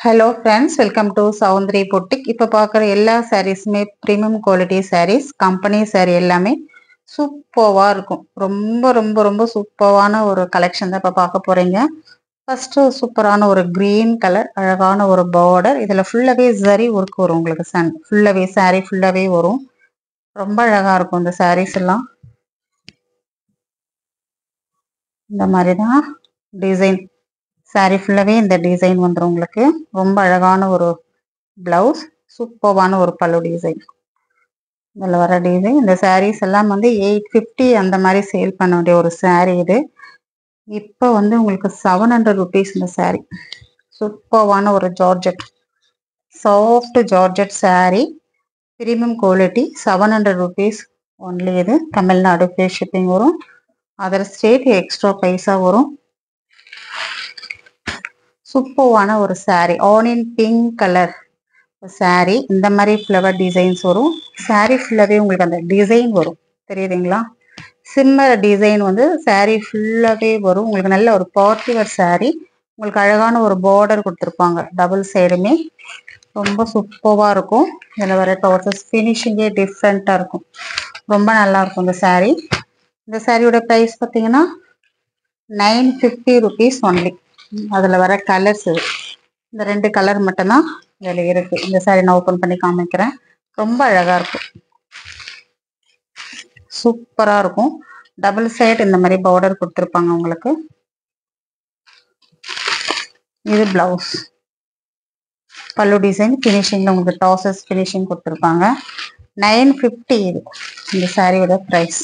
Hello friends, welcome to Soundry Boutique. இப்போ பார்க்குற எல்லா சாரீஸுமே premium quality saris, company sari எல்லாமே சூப்பராக இருக்கும். ரொம்ப ரொம்ப ரொம்ப சூப்பரான ஒரு கலெக்ஷன் தான் இப்போ பார்க்க போகிறீங்க. ஃபஸ்ட்டு சூப்பரான ஒரு க்ரீன் கலர், அழகான ஒரு பார்டர். இதில் ஃபுல்லாகவே ஜரி ஒர்க் வரும் உங்களுக்கு. ஃபுல்லாகவே சாரீ ஃபுல்லாகவே வரும். ரொம்ப அழகாக இருக்கும் இந்த சாரீஸ் எல்லாம். இந்த மாதிரி தான் டிசைன் சாரீ ஃபுல்லாகவே இந்த டிசைன் வந்துடும் உங்களுக்கு. ரொம்ப அழகான ஒரு பிளவுஸ், சூப்பரான ஒரு பல்லு டிசைன். இதில் வர டிசைன் இந்த சாரீஸ் எல்லாம் வந்து 850 அந்த மாதிரி சேல் பண்ண வேண்டிய ஒரு சாரீ இது. இப்போ வந்து உங்களுக்கு 700 rupees இந்த சாரீ. சூப்பரான ஒரு georgette, soft georgette sari, premium quality, 700 rupees only. இது தமிழ்நாடு ஃப்ரீ ஷிப்பிங் வரும். அதர் ஸ்டேட் எக்ஸ்ட்ரா பைசா வரும். சூப்பரான ஒரு sari, onion pink colour sari. இந்த மாதிரி ஃப்ளவர் டிசைன்ஸ் வரும். சாரீ ஃபுல்லாகவே உங்களுக்கு அந்த டிசைன் வரும், தெரியுதுங்களா? சிம்மர் டிசைன் வந்து சாரீ ஃபுல்லாகவே வரும் உங்களுக்கு. நல்ல ஒரு பார்ட்டி வேர் சாரீ. உங்களுக்கு அழகான ஒரு பார்டர் கொடுத்துருப்பாங்க டபுள் சைடுமே. ரொம்ப சூப்பராக இருக்கும். இதில் வர டாசஸ் ஃபினிஷிங்கே டிஃப்ரெண்ட்டாக இருக்கும். ரொம்ப நல்லாயிருக்கும் இந்த சாரீ. இந்த சாரியோட ப்ரைஸ் பார்த்தீங்கன்னா 950 rupees ஒன்லி. அதில் வர கலர்ஸ் இது. இந்த 2 கலர் மட்டும்தான் இதில் இருக்குது. இந்த சாரீ நான் ஓப்பன் பண்ணி காமிக்கிறேன். ரொம்ப அழகாக இருக்கும், சூப்பராக இருக்கும். டபுள் சைடு இந்த மாதிரி பார்டர் கொடுத்துருப்பாங்க உங்களுக்கு. இது பிளவுஸ், பல்லு டிசைன் ஃபினிஷிங்கில் உங்களுக்கு டாசஸ் ஃபினிஷிங் கொடுத்துருப்பாங்க. 950 இது இந்த சாரியோட ப்ரைஸ்.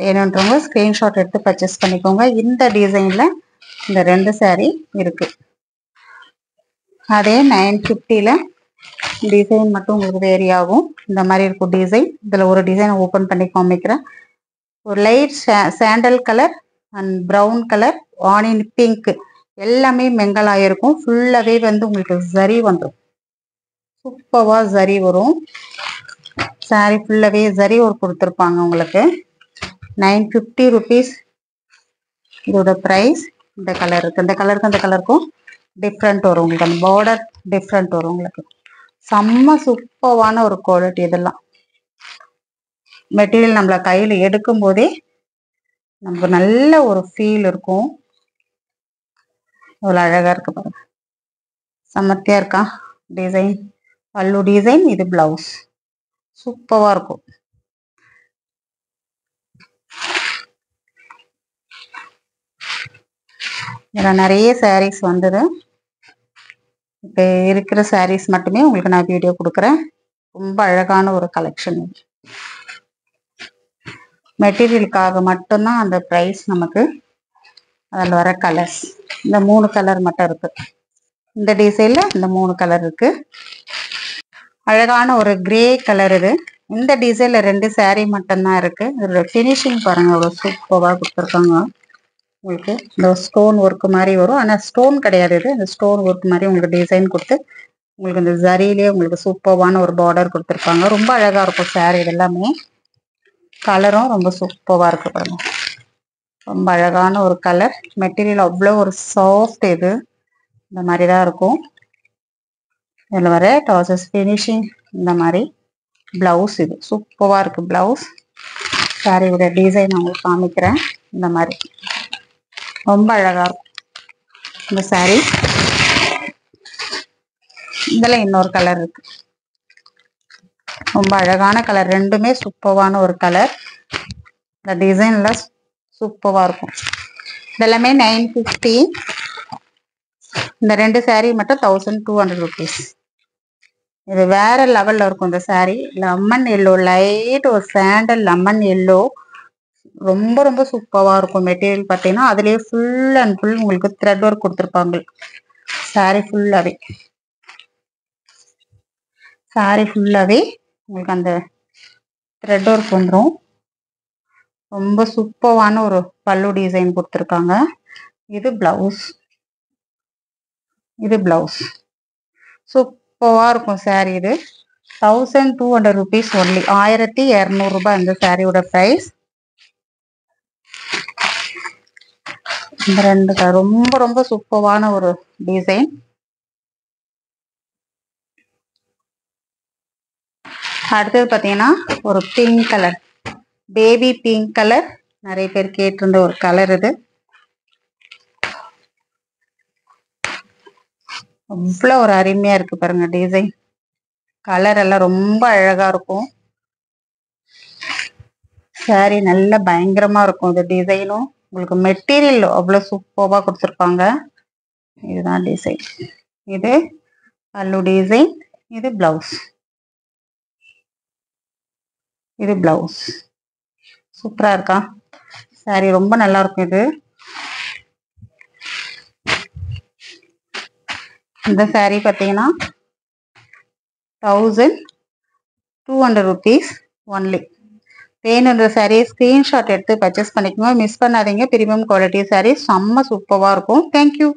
வேணுன்றவங்க ஸ்க்ரீன்ஷாட் எடுத்து பர்ச்சேஸ் பண்ணிக்கோங்க. இந்த டிசைனில் இந்த 2 சாரீ இருக்குது. அதே 950ல் டிசைன் மட்டும் உங்களுக்கு வேரி ஆகும். இந்த மாதிரி இருக்கும் டிசைன். இதில் ஒரு டிசைன் ஓப்பன் பண்ணி காமிக்கிறேன். ஒரு light sandal colour and brown colour, onion pink எல்லாமே மெங்கல் ஆகிருக்கும். ஃபுல்லாகவே வந்து உங்களுக்கு ஜரி வந்துடும். சூப்பராக ஜரி வரும். சாரீ ஃபுல்லாகவே ஜரி ஒர்க் கொடுத்துருப்பாங்க உங்களுக்கு. 950 rupees இதோட ப்ரைஸ். இந்த கலருக்கு இந்த கலருக்கு அந்த கலருக்கும் டிஃப்ரெண்ட் வரும் உங்களுக்கு. அந்த பார்டர் டிஃப்ரெண்ட் வரும் உங்களுக்கு. செம்ம சூப்பரான ஒரு குவாலிட்டி. இதெல்லாம் மெட்டீரியல் நம்மள கையில் எடுக்கும் போதே நமக்கு நல்ல ஒரு ஃபீல் இருக்கும். அவ்வளோ அழகாக இருக்கு பாருங்க, செம்மத்தியாக இருக்கா டிசைன். பல்லு டிசைன், இது பிளவுஸ், சூப்பராக இருக்கும். இதில் நிறைய சாரீஸ் வந்தது. இப்போ இருக்கிற சாரீஸ் மட்டுமே உங்களுக்கு நான் வீடியோ கொடுக்குறேன். ரொம்ப அழகான ஒரு கலெக்ஷன். மெட்டீரியலுக்காக மட்டும்தான் அந்த ப்ரைஸ் நமக்கு. அதில் வர கலர்ஸ் இந்த 3 கலர் மட்டும் இருக்கு. இந்த டிசைனில் இந்த 3 கலர் இருக்கு. அழகான ஒரு கிரே கலர் இது. இந்த டிசைனில் 2 சாரீ மட்டும்தான் இருக்கு. இதோட ஃபினிஷிங் பாருங்க, அவ்வளோ சூப்பராக கொடுத்துருக்காங்க உங்களுக்கு. இந்த ஸ்டோன் ஒர்க் மாதிரி வரும், ஆனால் ஸ்டோன் கிடையாது இது. இந்த ஸ்டோன் ஒர்க் மாதிரி உங்களுக்கு டிசைன் கொடுத்து உங்களுக்கு இந்த ஜரியிலே உங்களுக்கு சூப்பரான ஒரு பார்டர் கொடுத்துருப்பாங்க. ரொம்ப அழகாக இருக்கும் சாரீ. இது எல்லாமே கலரும் ரொம்ப சூப்பராக இருக்கு பாருங்க. ரொம்ப அழகான ஒரு கலர். மெட்டீரியல் அவ்வளோ ஒரு சாஃப்ட். இது இந்த மாதிரி தான் இருக்கும். இதில் வர டாசஸ் ஃபினிஷிங் இந்த மாதிரி. பிளவுஸ் இது சூப்பராக இருக்குது பிளவுஸ். சாரியோட டிசைன் உங்களுக்கு காமிக்கிறேன். இந்த மாதிரி ரொம்ப அழகாக இருக்கும் இந்த சாரீ. இதில் இன்னொரு கலர் இருக்கு, ரொம்ப அழகான கலர். ரெண்டுமே சூப்பரான ஒரு கலர். இந்த டிசைன்லாம் சூப்பராக இருக்கும். இதெல்லாமே 950. இந்த 2 சாரீ மட்டும் 1200 rupees. இது வேற லெவலில் இருக்கும் இந்த சாரீ. லெமன் எல்லோ, லைட் ஒரு சாண்டல் லெமன் எல்லோ, ரொம்ப ரொம்ப சூப்பராக இருக்கும். மெட்டீரியல் பார்த்தீங்கன்னா அதுலேயே ஃபுல் அண்ட் ஃபுல் உங்களுக்கு த்ரெட் ஒர்க் கொடுத்துருப்பாங்க. சாரீ ஃபுல்லாகவே உங்களுக்கு அந்த த்ரெட் ஒர்க் வந்துடும். ரொம்ப சூப்பரான ஒரு பல்லு டிசைன் கொடுத்துருக்காங்க. இது பிளவுஸ், இது பிளவுஸ். சூப்பராக இருக்கும் சாரீ. இது 1200 rupees ஒன்லி. 1200 ரூபாய் இந்த சாரியோட ப்ரைஸ். இந்த 2 ரொம்ப ரொம்ப சூப்பரான ஒரு டிசைன். அடுத்தது பார்த்தீங்கன்னா ஒரு pink colour, baby pink colour, நிறைய பேர் கேட்டிருந்த ஒரு கலர் இது. அவ்வளோ ஒரு அருமையா இருக்கு பாருங்க டிசைன். கலர் எல்லாம் ரொம்ப அழகா இருக்கும். சாரி நல்ல பயங்கரமா இருக்கும் இது டிசைனும். உங்களுக்கு மெட்டீரியல் அவ்வளோ சூப்பராக கொடுத்துருப்பாங்க. இதுதான் டிசைன். இது பல்லு டிசைன், இது பிளவுஸ். இது பிளவுஸ். சூப்பரா இருக்கா சாரி? ரொம்ப நல்லா இருக்கும் இது. இந்த சாரி பார்த்தீங்கன்னா 1200 rupees ஒன்லி. வேணுன்ற சாரீ ஸ்க்ரீன்ஷாட் எடுத்து பர்ச்சேஸ் பண்ணிக்கோங்க. மிஸ் பண்ணாதீங்க. பிரீமியம் குவாலிட்டி சாரீ செம்ம சூப்பராக இருக்கும். தேங்க்யூ.